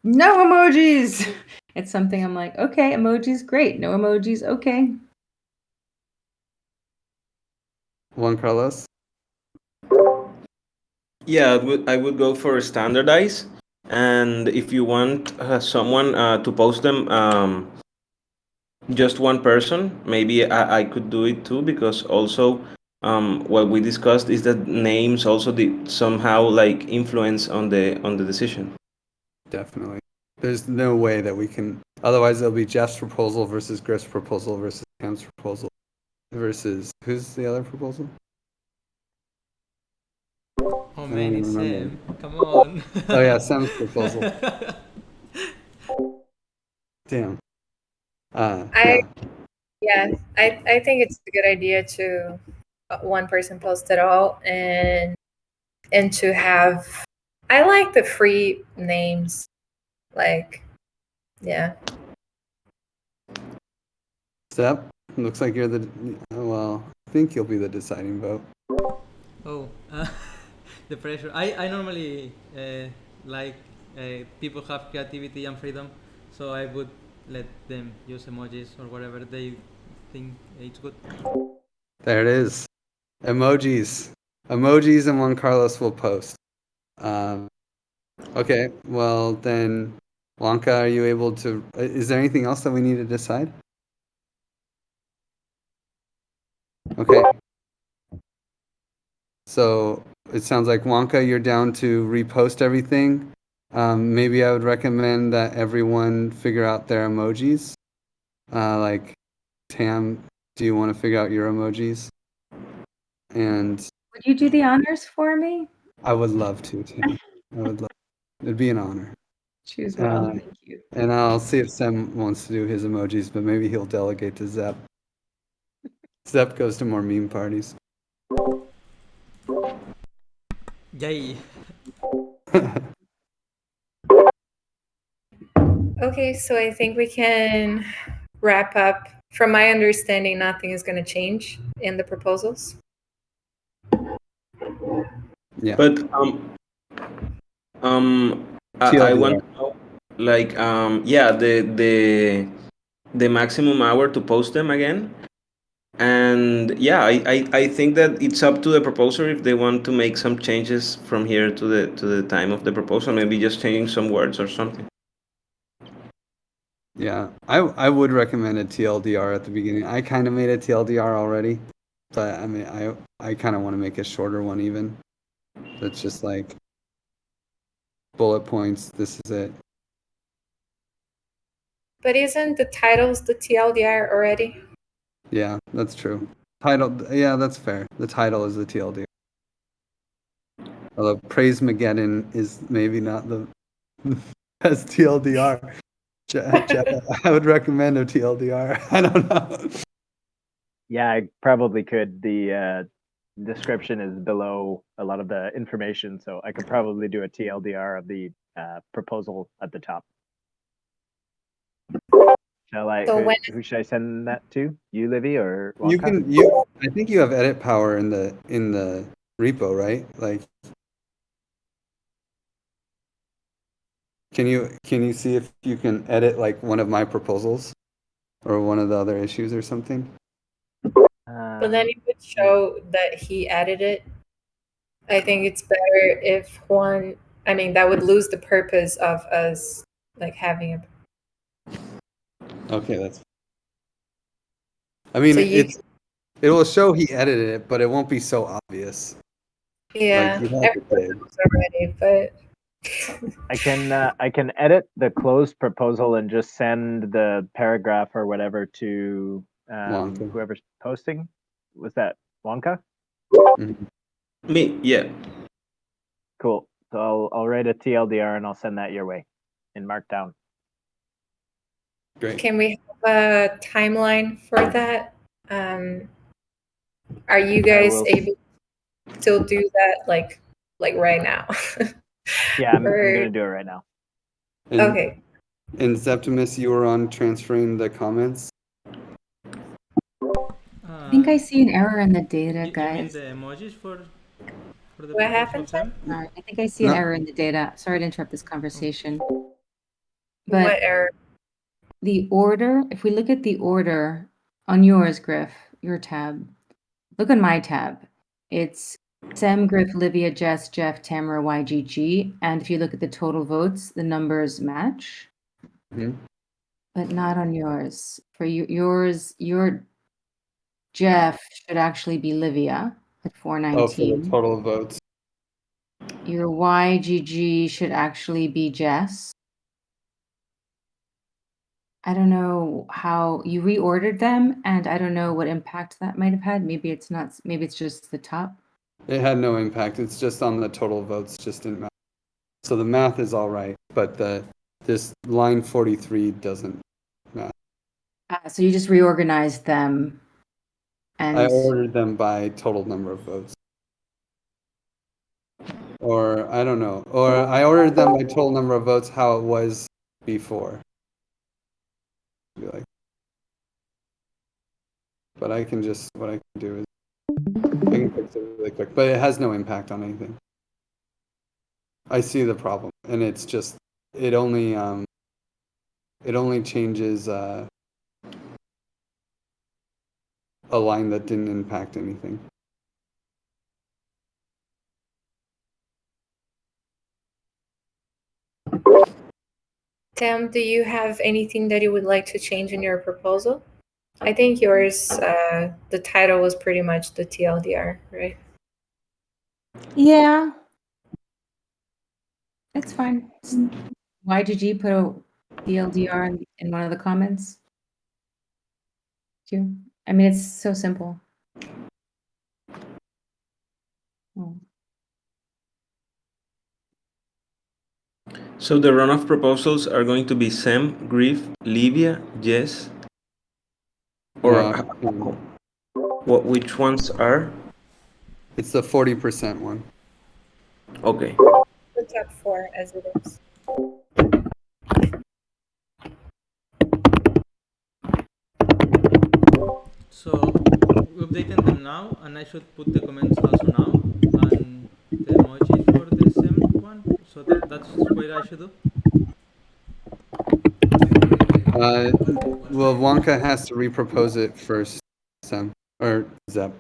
no emojis. It's something I'm like, okay, emojis, great. No emojis, okay. Juan Carlos? Yeah, I would go for standardize, and if you want someone to post them, just one person, maybe I could do it too, because also what we discussed is that names also somehow like influence on the decision. Definitely. There's no way that we can, otherwise there'll be Jeff's proposal versus Griff's proposal versus Cam's proposal versus, who's the other proposal? Oh I man, don't it's remember. Sam. Come on. Oh yeah, Sam's proposal. Damn. I think it's a good idea to one person post it all and to have. I like the free names, like, yeah. Step, looks like you're the, well, I think you'll be the deciding vote. Oh, the pressure. I normally like people have creativity and freedom, so I would let them use emojis or whatever they think it's good. There it is. Emojis. Emojis and Juan Carlos will post. Okay, well then, Wonka, are you able to, is there anything else that we need to decide? Okay. So it sounds like Wonka, you're down to repost everything. Maybe I would recommend that everyone figure out their emojis. Like Tam, do you want to figure out your emojis? And Would you do the honors for me? I would love to, Tam. I would love. It'd be an honor. Choose well, thank you. And I'll see if Sam wants to do his emojis, but maybe he'll delegate to Zep. Zep goes to more meme parties. Yay. Okay, so I think we can wrap up. From my understanding, nothing is going to change in the proposals. Yeah. But I want to know, like, yeah, the maximum hour to post them again. And yeah, I think that it's up to the proposer if they want to make some changes from here to the time of the proposal, maybe just changing some words or something. Yeah, I would recommend a TLDR at the beginning. I kind of made a TLDR already, but I mean, I kind of want to make a shorter one even. That's just like bullet points. This is it. But isn't the titles the TLDR already? Yeah, that's true. Title, yeah, that's fair. The title is the TLDR. Although Praise Mageddon is maybe not the best TLDR. I would recommend a TLDR. I don't know. Yeah, I probably could. The description is below a lot of the information, so I could probably do a TLDR of the proposal at the top. Shall I? So who should I send that to? You, Livy, or You Wonka? I think you have edit power in the repo, right? Like, can you see if you can edit like one of my proposals or one of the other issues or something? But then it would show that he added it. I think it's better if Juan, I mean, that would lose the purpose of us like having a. Okay, that's. I mean, So it will show he edited it, but it won't be so obvious. Yeah, Like, you have to say. everyone knows already, but. I can edit the closed proposal and just send the paragraph or whatever to Wonka. whoever's posting. Was that Wonka? Me, yeah. Cool. So I'll write a TLDR and I'll send that your way in Markdown. Great. Can we have a timeline for that? Are you guys able to still do that like right now? Yeah, I'm gonna do it right now. And, Okay. And Septimus, you were on transferring the comments. I think I see an error in the data, You mean guys. the emojis for the What proposal, happened, Sam? Sorry, I think I see an No. error in the data. Sorry to interrupt this conversation. What But error? the order, if we look at the order on yours, Griff, your tab, look on my tab. It's Sam, Griff, Livia, Jess, Jeff, Tamara, YGG. And if you look at the total votes, the numbers match. Mhm. But not on yours. For your Jeff should actually be Livia at Oh, for the 419. total votes. Your YGG should actually be Jess. I don't know how you reordered them, and I don't know what impact that might have had. Maybe it's not. Maybe it's just the top. It had no impact. It's just on the total votes, just didn't matter. So the math is all right, but this line 43 doesn't matter. So you just reorganized them, and I ordered them by total number of votes. Or I don't know. Or I ordered them by total number of votes how it was before. Be like, but I can just, what I can do is I can fix it really quick, but it has no impact on anything. I see the problem, and it's just it only changes a line that didn't impact anything. Tam, do you have anything that you would like to change in your proposal? I think yours, the title was pretty much the TLDR, right? yeah, it's fine. YGG put a DLDR in one of the comments. Too. I mean, it's so simple. Oh. So the runoff proposals are going to be Sam, Griff, Livia, Jess, or which ones are? It's the 40% one. Okay. The top 4 as it is. So we updated them now, and I should put the comments also now, and the emojis for the same one. So that's what I should do. Well, Wonka has to repropose it first, Sam, or Zep.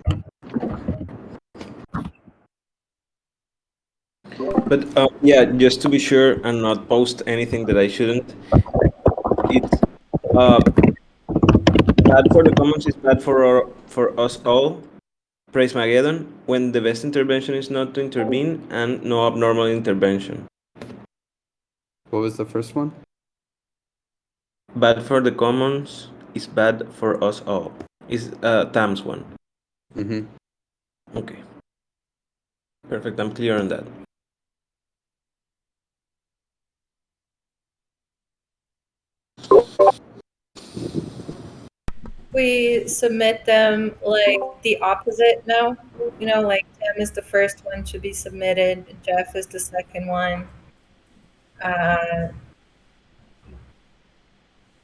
But yeah, just to be sure and not post anything that I shouldn't, it's bad for the commons is bad for us all. Praise Mageddon when the best intervention is not to intervene and no abnormal intervention. What was the first one? Bad for the commons is bad for us all. Is Tam's one. Mm-hmm. Okay. Perfect. I'm clear on that. We submit them like the opposite now. You know, like Tim is the first one to be submitted, Jeff is the second one.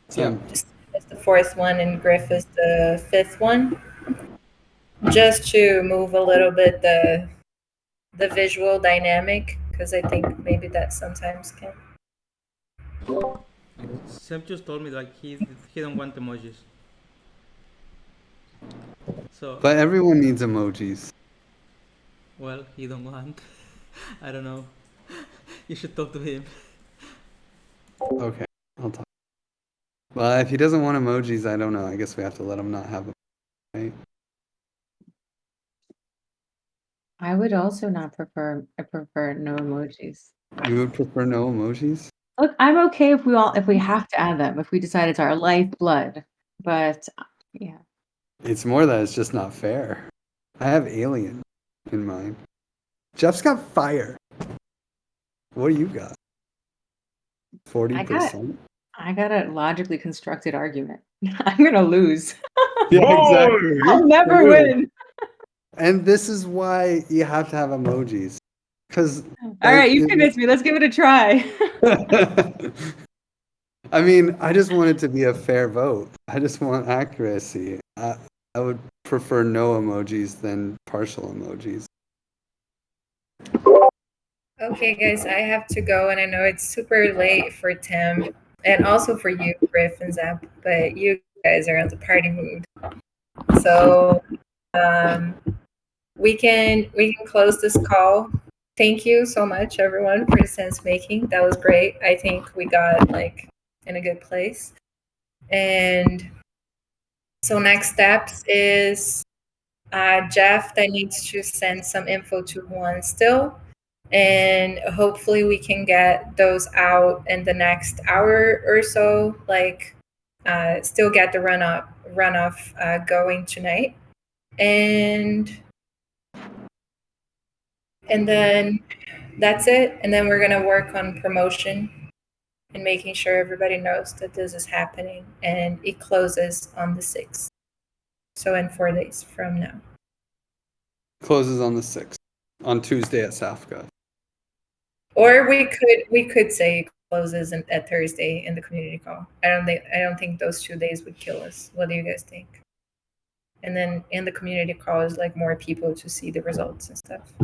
Sam. Just is the fourth one, and Griff is the fifth one. Just to move a little bit the visual dynamic, because I think maybe that sometimes can. Sam just told me like he don't want emojis. So But everyone needs emojis. well, he don't want. I don't know. You should talk to him. Okay, I'll talk. Well, if he doesn't want emojis, I don't know. I guess we have to let him not have them, right? I would also not prefer. I prefer no emojis. You would prefer no emojis? Look, I'm okay if we have to add them, if we decide it's our lifeblood. But yeah, It's more that it's just not fair. I have alien in mind. Jeff's got fire. What do you got? 40%? I got a logically constructed argument. I'm gonna lose. Yeah, exactly. I'll never win. And this is why you have to have emojis. Because All right, you convinced me. Let's give it a try. I mean, I just want it to be a fair vote. I just want accuracy. I would prefer no emojis than partial emojis. Okay, guys, I have to go, and I know it's super late for Tim, and also for you, Griff and Zap, but you guys are in the party mood. So we can close this call. Thank you so much, everyone, for sense making. That was great. I think we got like in a good place. And so next steps is Jeff that needs to send some info to Juan still. And hopefully we can get those out in the next hour or so, like still get the runoff going tonight. And then that's it. And then we're gonna work on promotion and making sure everybody knows that this is happening, and it closes on the 6th. So in 4 days from now. Closes on the 6th, on Tuesday at SAFCA. Or we could say it closes at Thursday in the community call. I don't think those 2 days would kill us. What do you guys think? And then in the community call is like more people to see the results and stuff.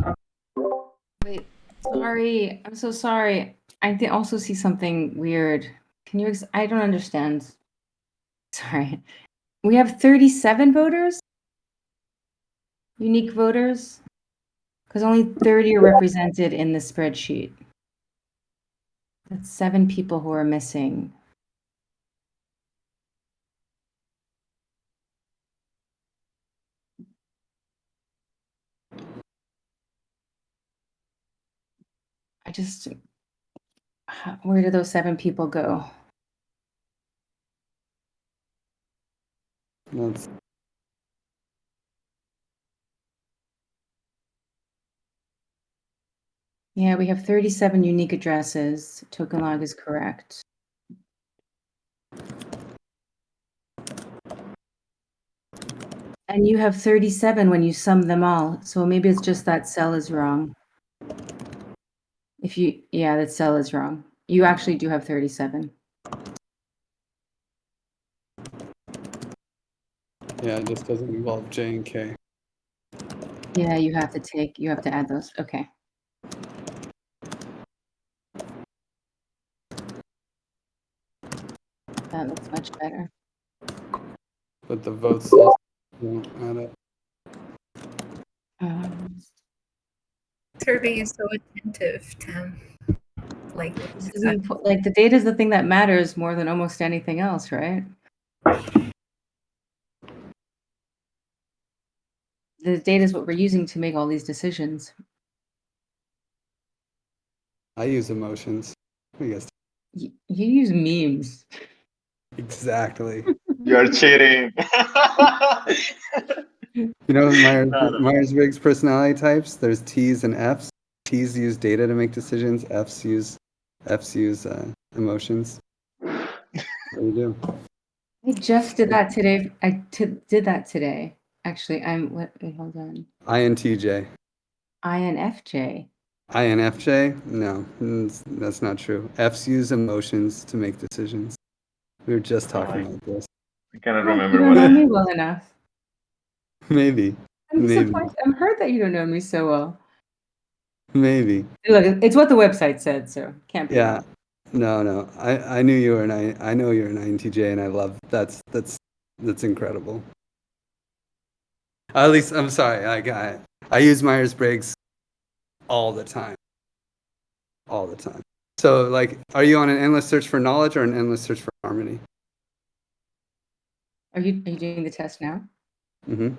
Wait, sorry. I'm so sorry. I did also see something weird. Can you? I don't understand. Sorry. We have 37 voters? Unique voters? Because only 30 are represented in the spreadsheet. That's 7 people who are missing. Where do those 7 people go? That's Yeah, we have 37 unique addresses. Token log is correct. And you have 37 when you sum them all. So maybe it's just that cell is wrong. Yeah, that cell is wrong. You actually do have 37. yeah, it just doesn't involve J and K. Yeah, you have to add those. Okay. That looks much better. But the votes also don't add up. Survey is so attentive, Tim. Like, This is like the data is the thing that matters more than almost anything else, right? The data is what we're using to make all these decisions. I use emotions. I guess You use memes. exactly. You're cheating. You know No, no. Myers-Briggs personality types? There's T's and F's. T's use data to make decisions. F's use emotions. What do you do? I just did that today. Did that today. Actually, wait, hold on. INTJ. INFJ. INFJ? No, that's not true. F's use emotions to make decisions. We were just talking about this. I cannot Oh, remember you don't what. know me well enough. Maybe. I'm Maybe. disappointed. I'm hurt that you don't know me so well. Maybe. Look, it's what the website said, so can't be Yeah. wrong. No. I knew you were I know you're an INTJ, and I love that's incredible. At least I'm sorry. I use Myers-Briggs all the time. All the time. So, like, are you on an endless search for knowledge or an endless search for harmony? Are you doing the test now? Mm-hmm.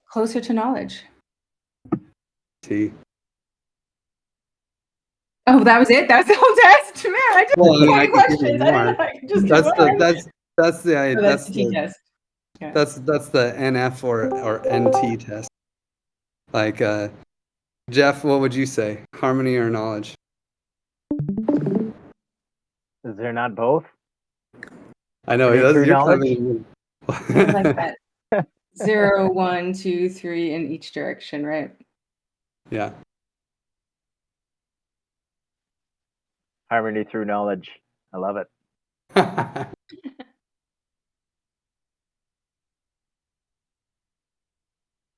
Closer to knowledge. T. Oh, that was it? That's the whole test? Man, I just Well, I mean, I 20 could give you questions. I more. didn't know I could just That's do the one. that's the Oh, that's the T the test. Yeah. that's the NF or NT test. Like, Jeff, what would you say? Harmony or knowledge? Is there not both? I know Any true you're knowledge? probably I like that. 0, 1, 2, 3 in each direction, right? Yeah. Harmony through knowledge. I love it.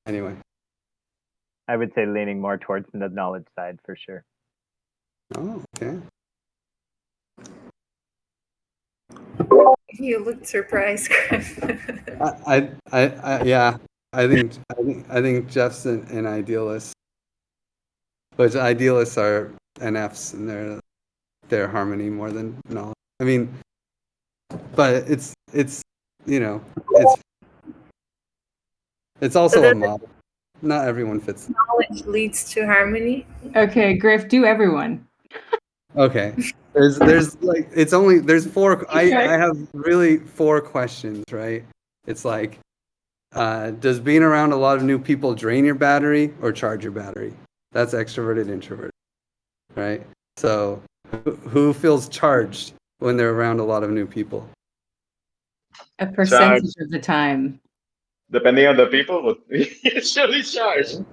Anyway. I would say leaning more towards the knowledge side for sure. Oh, okay. you looked surprised, Griff. Yeah. I think Jeff's an idealist. But idealists are NFs, and they're harmony more than knowledge. I mean, but it's it's also a model. Not everyone fits. Knowledge leads to harmony. Okay, Griff, do everyone. Okay. There's like there's four. I have really 4 questions, right? It's like, does being around a lot of new people drain your battery or charge your battery? That's extroverted, introverted, right? So who feels charged when they're around a lot of new people? A percentage of the time. Depending on the people, but usually charged.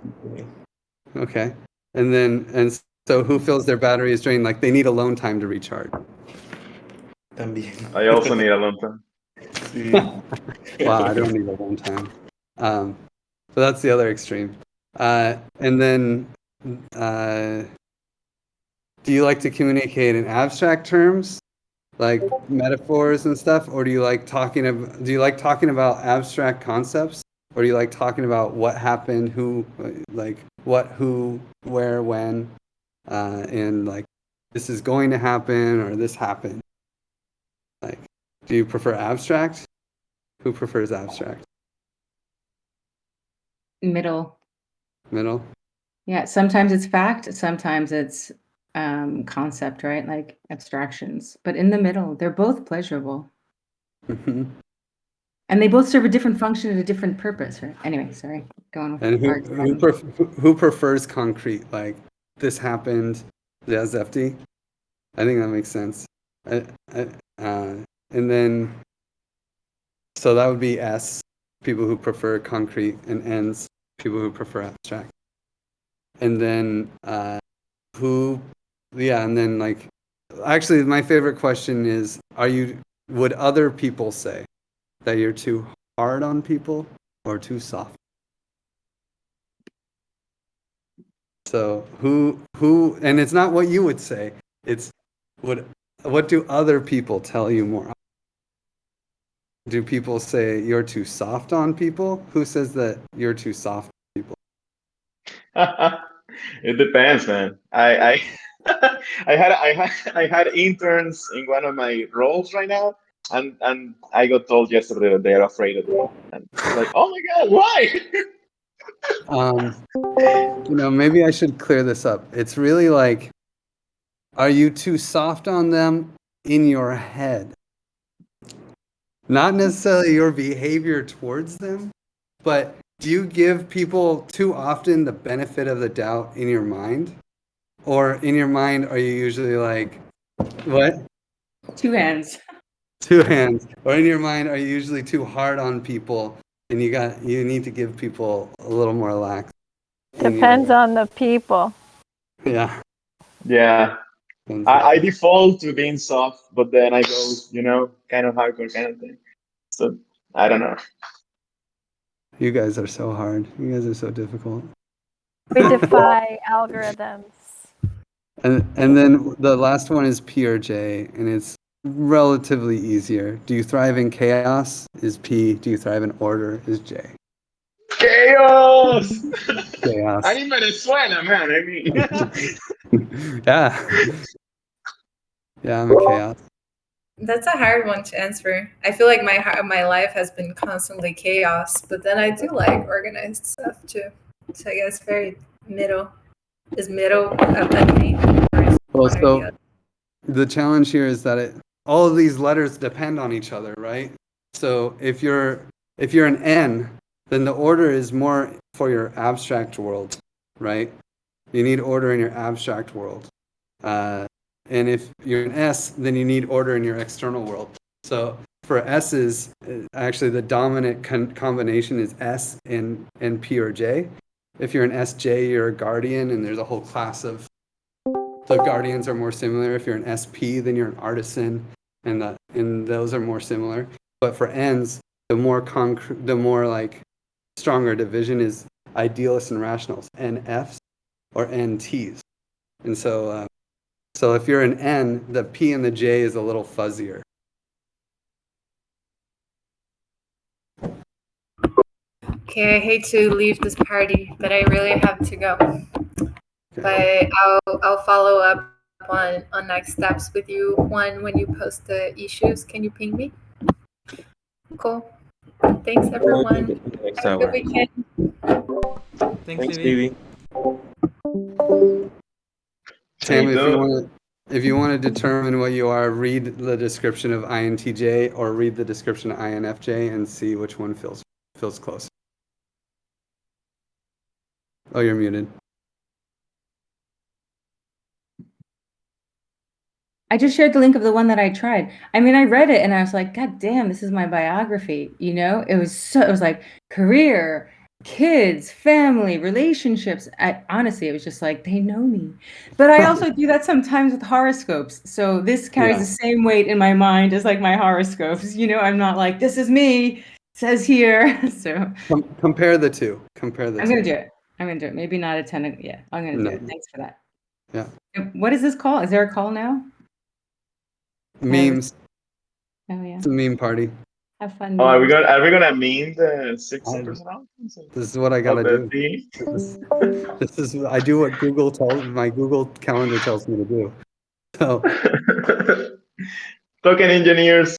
Okay. And so who feels their battery is drained? Like they need alone time to recharge. También. I also need a long time. Sí. Wow, I don't need alone time. So that's the other extreme. And then, do you like to communicate in abstract terms, like metaphors and stuff, or do you like talking about abstract concepts, or do you like talking about what happened, who, where, when, and like this is going to happen or this happened? Like, do you prefer abstract? Who prefers abstract? Middle. Middle? Yeah, sometimes it's fact, sometimes it's concept, right? Like abstractions. But in the middle, they're both pleasurable. Mm-hmm. And they both serve a different function and a different purpose, right? Anyway, sorry. Go on with And who prefers concrete? Like, this happened, as FD? I think that makes sense. And then, so that would be S, people who prefer concrete, and N's, people who prefer abstract. And then, and then like, actually my favorite question is, would other people say that you're too hard on people or too soft? So who, and it's not what you would say, it's what do other people tell you more Do people say you're too soft on people? Who says that you're too soft on people? It depends, man. I had interns in one of my roles right now, and I got told yesterday that they're afraid of me. And it's like, oh my god, why? Maybe I should clear this up. It's really like, are you too soft on them in your head? Not necessarily your behavior towards them, but do you give people too often the benefit of the doubt in your mind? Or in your mind, are you usually like, what? 2 hands. 2 hands. Or in your mind, are you usually too hard on people and you need to give people a little more lax? Depends on the people. Yeah. Yeah. I default to being soft, but then I go, kind of hardcore kind of thing. So I don't know. You guys are so hard. You guys are so difficult. We defy algorithms. And then the last one is P or J, and it's relatively easier. Do you thrive in chaos? Is P. Do you thrive in order? Is J. Chaos! Chaos. I'm in Venezuela, man. I mean, Yeah. Yeah, I'm a chaos. That's a hard one to answer. I feel like my life has been constantly chaos, but then I do like organized stuff too. So I guess very middle. Is middle a name? Well, so the challenge here is that all of these letters depend on each other, right? So if you're an N, then the order is more for your abstract world, right? You need order in your abstract world. And if you're an S, then you need order in your external world. So for S's, actually the dominant combination is S and P or J. If you're an SJ, you're a guardian, and there's a whole class of the guardians are more similar. If you're an SP, then you're an artisan, and those are more similar. But for N's, the more like stronger division is idealists and rationals, NFs or NTs. And so if you're an N, the P and the J is a little fuzzier. Okay, I hate to leave this party, but I really have to go. But I'll follow up on next steps with you. When you post the issues, can you ping me? Cool. Thanks, everyone. Next Have a good hour. weekend. Thanks, Thanks, Stevie. Stevie. Sam, if you want to determine what you are, read the description of INTJ or read the description of INFJ and see which one feels close. Oh, you're muted. I just shared the link of the one that I tried. I mean, I read it and I was like, God damn, this is my biography. It was like career, kids, family, relationships. Honestly, it was just like, they know me. But I also do that sometimes with horoscopes. So this carries the same weight in my mind as like my horoscopes. I'm not like, this is me, it says here. So compare the two. I'm gonna do it. Maybe not a 10. Yeah, I'm gonna do it. Thanks for that. Yeah. What is this call? Is there a call now? Memes. Oh yeah. It's a meme party. Have fun. are we gonna meme the 60% off? This is what I gotta do. This is I do what my Google Calendar tells me to do. So Token engineers.